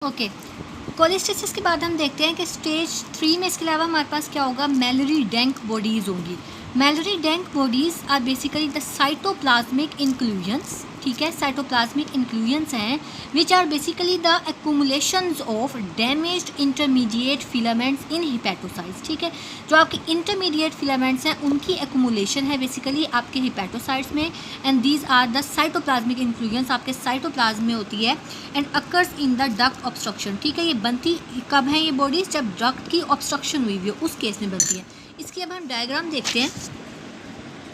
Okay, cholestasis के बाद हम देखते हैं कि स्टेज 3 में इसके अलावा हमारे पास क्या होगा, मैलरी डेंक बॉडीज़ होंगी। Mallory Denk bodies are basically the cytoplasmic inclusions, ठीक है, साइटोप्लाज्मिक इंक्लूजन्स हैं which are basically the accumulations of damaged intermediate filaments in hepatocytes, ठीक है। जो आपके इंटरमीडिएट फिलामेंट्स हैं उनकी एक्यूमुलेशन है बेसिकली आपके हिपैटोसाइट्स में, and these are the cytoplasmic inclusions आपके साइटोप्लाज्म में होती है, and occurs in the duct obstruction, ठीक है। ये बनती कब है ये बॉडीज, जब डक्ट की ऑब्स्ट्रक्शन हुई हुई हो उस केस में बनती है। इसकी अब हम डायग्राम देखते हैं।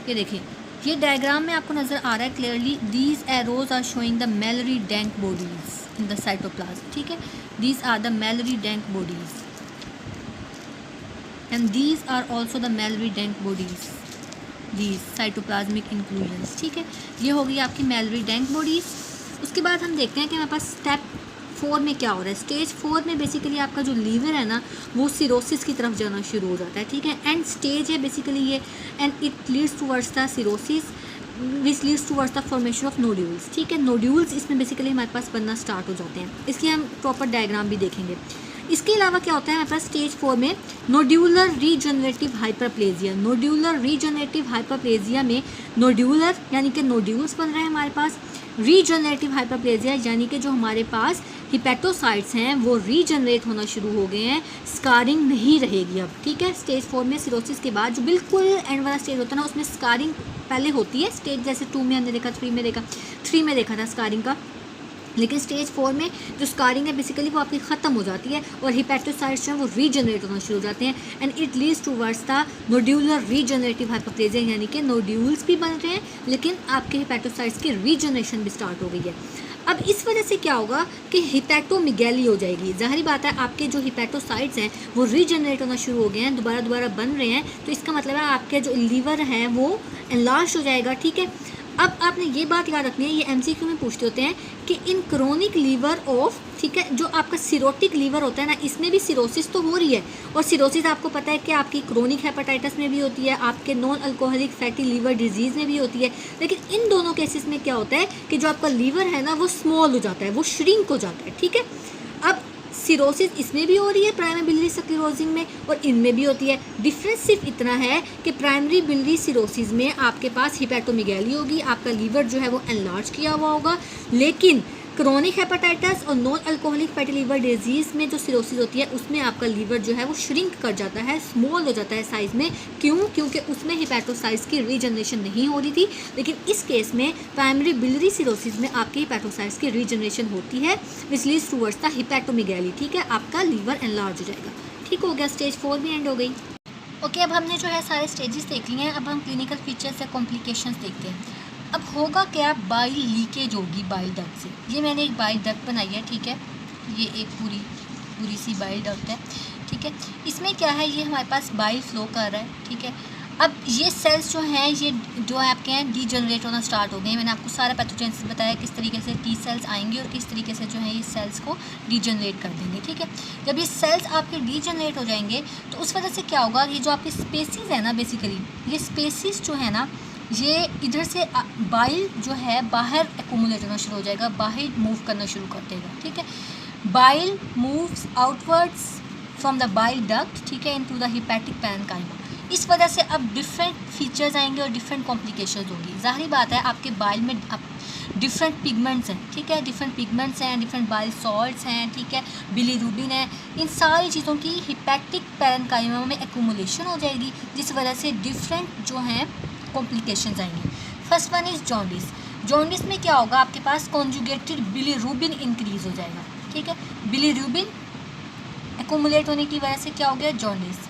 ये देखिए, ये डायग्राम में आपको नज़र आ रहा है clearly, these arrows are showing the Mallory Denk bodies in the cytoplasm, ठीक है। These are the Mallory Denk bodies and these are also the Mallory Denk bodies, these cytoplasmic inclusions, ठीक है। ये हो गई आपकी मैलरी डेंक बॉडीज। उसके बाद हम देखते हैं कि हमारे पास स्टेप 4 में क्या हो रहा है। स्टेज 4 में बेसिकली आपका जो लीवर है ना वो सिरोसिस की तरफ जाना शुरू हो जाता है, ठीक है। एंड स्टेज है बेसिकली ये, and it leads towards the cirrhosis which leads towards the formation of nodules, ठीक है। नोड्यूल्स इसमें बेसिकली हमारे पास बनना स्टार्ट हो जाते हैं। इसकी हम प्रॉपर डायग्राम भी देखेंगे। इसके अलावा क्या होता है हमारे पास स्टेज 4 में, nodular regenerative hyperplasia. Nodular regenerative hyperplasia में नोड्यूलर यानी कि नोड्यूल्स बन रहे हैं हमारे पास, रीजनरेटिव हाइपरप्लेजिया यानी कि जो हमारे पास हिपैटोसाइट्स हैं वो रीजनरेट होना शुरू हो गए हैं, स्कारिंग नहीं रहेगी अब, ठीक है। स्टेज 4 में सिरोसिस के बाद जो बिल्कुल एंड वाला स्टेज होता है ना उसमें स्कारिंग पहले होती है। स्टेज जैसे 2 में हमने देखा, 3 में देखा था स्कारिंग का, लेकिन स्टेज 4 में जो स्कारिंग है बेसिकली वो आपकी ख़त्म हो जाती है और हिपैटोसाइट्स जो है वो रीजनरेट होना शुरू हो जाते हैं, and it leads towards the nodular regenerative hyperplasia यानी कि नोड्यूल्स भी बन रहे हैं लेकिन आपके हिपैटोसाइट्स की रीजनरेशन भी स्टार्ट हो गई है। अब इस वजह से क्या होगा कि हिपैटोमिगैली हो जाएगी। ज़ाहिर बात है आपके जो हिपैटोसाइट्स हैं वो रीजनरेट होना शुरू हो गए हैं, दोबारा बन रहे हैं, तो इसका मतलब है आपके जो लीवर है वो एनलार्ज हो जाएगा, ठीक है। अब आपने ये बात याद रखनी है, ये एमसीक्यू में पूछते होते हैं कि इन क्रोनिक लीवर ऑफ, ठीक है, जो आपका सिरोटिक लीवर होता है ना इसमें भी सिरोसिस तो हो रही है, और सिरोसिस आपको पता है कि आपकी क्रोनिक हेपेटाइटिस में भी होती है, आपके non alcoholic fatty liver disease में भी होती है, लेकिन इन दोनों केसेस में क्या होता है कि जो आपका लीवर है ना वो स्मॉल हो जाता है, वो श्रिंक हो जाता है, ठीक है। अब सिरोसिस इसमें भी हो रही है प्राइमरी बिलियरी स्क्लेरोसिस में और इनमें भी होती है। डिफरेंस सिर्फ इतना है कि प्राइमरी बिलियरी सिरोसिस में आपके पास हिपैटोमिगैली होगी, आपका लीवर जो है वो एनलार्ज किया हुआ होगा, लेकिन क्रोनिक हेपेटाइटिस और non alcoholic fatty liver disease में जो सिरोसिस होती है उसमें आपका लीवर जो है वो श्रिंक कर जाता है, स्मॉल हो जाता है साइज़ में। क्यों? क्योंकि उसमें हिपैटोसाइट्स की रीजनरेशन नहीं हो रही थी, लेकिन इस केस में प्राइमरी बिलियरी सिरोसिस में आपके हिपैटोसाइट्स की रीजनरेशन होती है विच लीड्स टूवर्ड्स द हिपैटोमिगैली, ठीक है। आपका लीवर एनलार्ज हो जाएगा, ठीक हो गया। स्टेज 4 भी एंड हो गई। ओके, अब हमने जो है सारे स्टेजेस देख लिए हैं, अब हम क्लिनिकल फीचर्स या कॉम्प्लिकेशंस देखते हैं। अब होगा क्या, बाइल लीकेज होगी बाइल डक्ट से। ये मैंने एक बाइल डक्ट बनाई है, ठीक है, ये एक पूरी सी बाइल डक्ट है, ठीक है। इसमें क्या है, ये हमारे पास बाइल फ्लो कर रहा है, ठीक है। अब ये सेल्स जो हैं ये जो है आपके हैं डीजनरेट होना स्टार्ट हो गए। मैंने आपको सारा पैथोजेनेसिस बताया किस तरीके से टी सेल्स आएंगे और किस तरीके से जो है ये सेल्स को डीजनरेट कर देंगे, ठीक है। जब ये सेल्स आपके डीजनरेट हो जाएंगे तो उस वजह से क्या होगा, ये जो आपकी स्पेसीज है ना बेसिकली ये स्पेसीज जो है ना ये इधर से बाइल जो है बाहर एक्यूमुलेट होना शुरू हो जाएगा, बाहर मूव करना शुरू कर देगा, ठीक है। Bile moves outwards from the bile duct, ठीक है, इनटू द हिपैटिक पैरेन्काइमा। इस वजह से अब डिफरेंट फीचर्स आएंगे और डिफरेंट कॉम्प्लिकेशंस होगी। ज़ाहिर बात है आपके बाइल में डिफरेंट पिगमेंट्स हैं, ठीक है, डिफरेंट पिगमेंट्स हैं, डिफरेंट बाइल सॉल्ट्स हैं, ठीक है, बिलीरुबिन है, इन सारी चीज़ों की हिपैटिक पैरेन्काइमा में एक्यूमुलेशन हो जाएगी, जिस वजह से डिफरेंट जो हैं कॉम्प्लिकेशंस आएंगे। First one is jaundice. Jaundice में क्या होगा, आपके पास कॉन्जुगेटेड बिलीरुबिन इंक्रीज हो जाएगा, ठीक है। बिलीरुबिन एक्यूमुलेट होने की वजह से क्या हो गया, जॉन्डिस।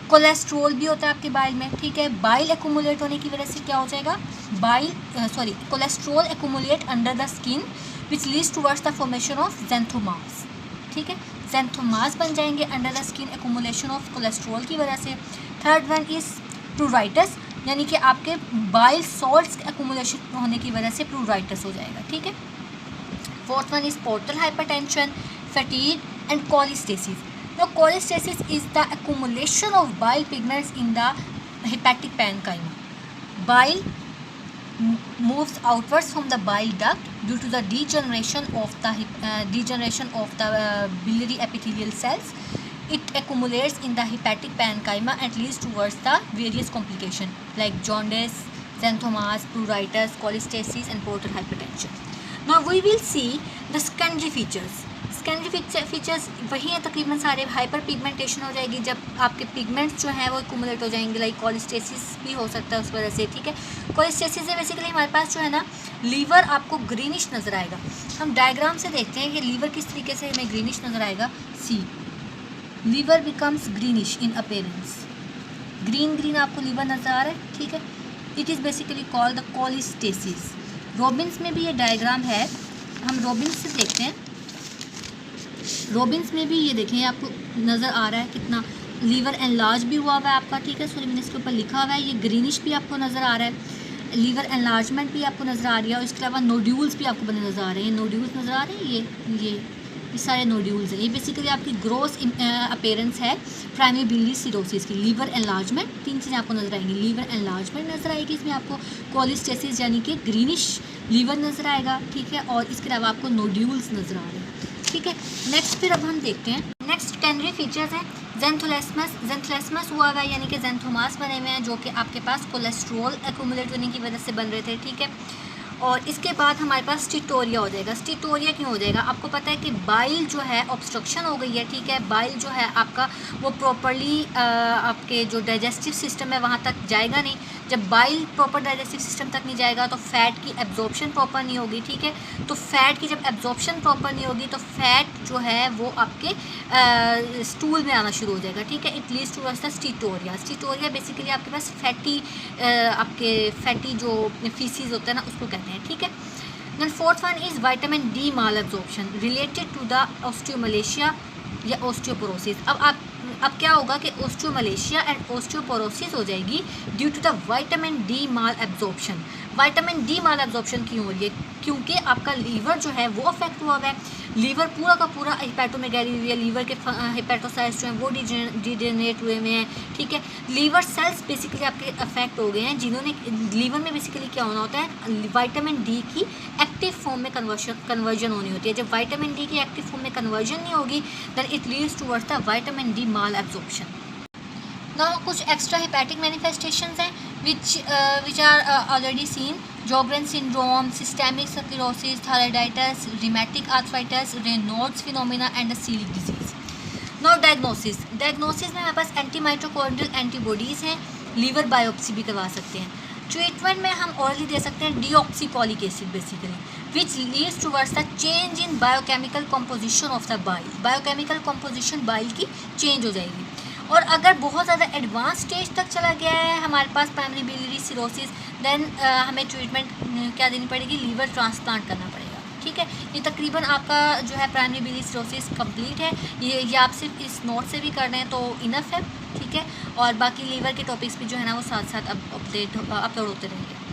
कोलेस्ट्रोल भी होता है आपके बाइल में, ठीक है। बाइल एक्यूमुलेट होने की वजह से क्या हो जाएगा, cholesterol accumulate under the skin which leads towards the formation of xanthomas, ठीक है। ज़ैंथोमास बन जाएंगे under the skin accumulation of cholesterol की वजह से। थर्ड वन इज़ प्रूराइटिस, यानी कि आपके बाइल सॉल्ट्स एक्यूमुलेशन होने की वजह से प्रूराइटिस हो जाएगा, ठीक है। Fourth one is portal hypertension, fatigue and कोलिस्टेसिस। Now cholestasis is the accumulation of bile pigments in the hepatic parenchyma. Bile moves outwards from the bile duct due to the degeneration of the biliary epithelial cells. It accumulates in the hepatic parenchyma and leads towards the various complications like jaundice, xanthomas, pruritus, cholestasis, and portal hypertension. Now we will see the secondary features. Secondary features वही हैं तकरीबन सारे. Hyper pigmentation हो जाएगी जब आपके pigments जो हैं वो एक्यूमुलेट हो जाएंगे, लाइक कोलिस्टेसिस भी हो सकता है उस वजह से. ठीक है, कोलिस्टेसिस से बेसिकली हमारे पास जो है ना लीवर आपको ग्रीनिश नज़र आएगा. हम डायग्राम से देखते हैं कि लीवर किस तरीके से हमें ग्रीनिश नज़र आएगा. सी लीवर बिकम्स ग्रीनिश इन अपेरेंस. ग्रीन आपको लीवर नज़र आ रहा है. ठीक है, it is basically called the कोलिस्टेसिस. Robbins में भी ये डायग्राम है. हम रोबिन्स से देखते हैं. रोबिन्स में भी ये देखें आपको नज़र आ रहा है कितना लीवर एनलार्ज भी हुआ हुआ है आपका. ठीक है, सॉरी मैंने इसके ऊपर लिखा हुआ है. ये ग्रीनिश भी आपको नज़र आ रहा है, लीवर एनलार्जमेंट भी आपको नज़र आ रही है, और इसके अलावा नोड्यूल्स भी आपको बने नज़र आ रहे हैं. नोड्यूल्स नज़र आ रहे हैं, ये सारे नोड्यूल्स हैं. ये बेसिकली आपकी ग्रोस अपेरेंस है प्राइमरी बिलियरी सिरोसिस की. लीवर एनलार्जमेंट, 3 चीज़ें आपको नज़र आएंगी. लीवर एनलार्जमेंट नज़र आएगी, इसमें आपको कोलिस्टेसिस यानी कि ग्रीनिश लीवर नज़र आएगा. ठीक है, और इसके अलावा आपको नोड्यूल्स नज़र आ रहे हैं. ठीक है, नेक्स्ट फिर अब हम देखते हैं. नेक्स्ट सेकेंडरी फीचर्स हैं ज़ेंथोलेस्मस. ज़ेंथोलेस्मस हुआ हुआ है यानी कि ज़ेंथोमास बने हुए हैं जो कि आपके पास कोलेस्ट्रॉल एक्यूमुलेट होने की वजह से बन रहे थे. ठीक है, और इसके बाद हमारे पास स्टीटोरिया हो जाएगा. स्टीटोरिया क्यों हो जाएगा? आपको पता है कि बाइल जो है ऑब्स्ट्रक्शन हो गई है. ठीक है, बाइल जो है आपका वो प्रॉपरली आपके जो डाइजेस्टिव सिस्टम है वहाँ तक जाएगा नहीं. जब बाइल प्रॉपर डाइजेस्टिव सिस्टम तक नहीं जाएगा तो फैट की एब्जॉर्प्शन प्रॉपर नहीं होगी. ठीक है, तो फैट की जब एब्जॉर्प्शन प्रॉपर नहीं होगी तो फैट जो है वो आपके स्टूल में आना शुरू हो जाएगा. ठीक है, it leads to the steatorrhoea. Steatorrhoea basically आपके पास फैटी जो फीसीज होता है ना उसको कहते हैं. ठीक है, then fourth one is vitamin D malabsorption related to the osteomalacia या ऑस्टियोपोरोसिस. अब क्या होगा कि ऑस्टियोमलेशिया एंड ऑस्टियोपोरोसिस हो जाएगी due to the vitamin D malabsorption. Vitamin D malabsorption क्यों हो रही है? क्योंकि आपका लीवर जो है वो अफेक्ट हुआ हुआ है. लीवर पूरा का पूरा हिपैटोमेगैली हुई है. लीवर के हिपैटोसाइट्स जो हैं वो डिजेनरेट हुए हुए हैं. ठीक है, लीवर सेल्स बेसिकली आपके अफेक्ट हो गए हैं जिन्होंने लीवर में बेसिकली क्या होना होता है विटामिन डी की एक्टिव फॉर्म में कन्वर्जन होनी होती है. जब विटामिन डी की एक्टिव फॉर्म में कन्वर्जन नहीं होगी then it leads towards the vitamin D malabsorption. Now कुछ एक्स्ट्रा हिपैटिक मैनिफेस्टेशंस हैं which are already seen. Sjogren's syndrome, systemic sclerosis, thyroiditis, rheumatic arthritis, Raynaud's phenomena and the celiac disease. Now diagnosis में हमारे पास एंटीमाइटोकॉन्ड्रियल antibodies हैं. Liver biopsy भी करवा सकते हैं. Treatment में हम ऑरली दे सकते हैं deoxycholic acid basically which leads towards the change in biochemical composition of the bile. Biochemical composition bile की चेंज हो जाएगी. और अगर बहुत ज़्यादा एडवांस स्टेज तक चला गया है हमारे पास प्राइमरी बिलियरी सिरोसिस देन हमें ट्रीटमेंट क्या देनी पड़ेगी? लीवर ट्रांसप्लांट करना पड़ेगा. ठीक है, ये तकरीबन आपका जो है प्राइमरी बिलियरी सिरोसिस कंप्लीट है. ये आप सिर्फ इस नोट से भी कर रहे हैं तो इनफ है. ठीक है, और बाकी लीवर के टॉपिक्स भी जो है ना वो साथ साथ अब अपलोड होते रहेंगे.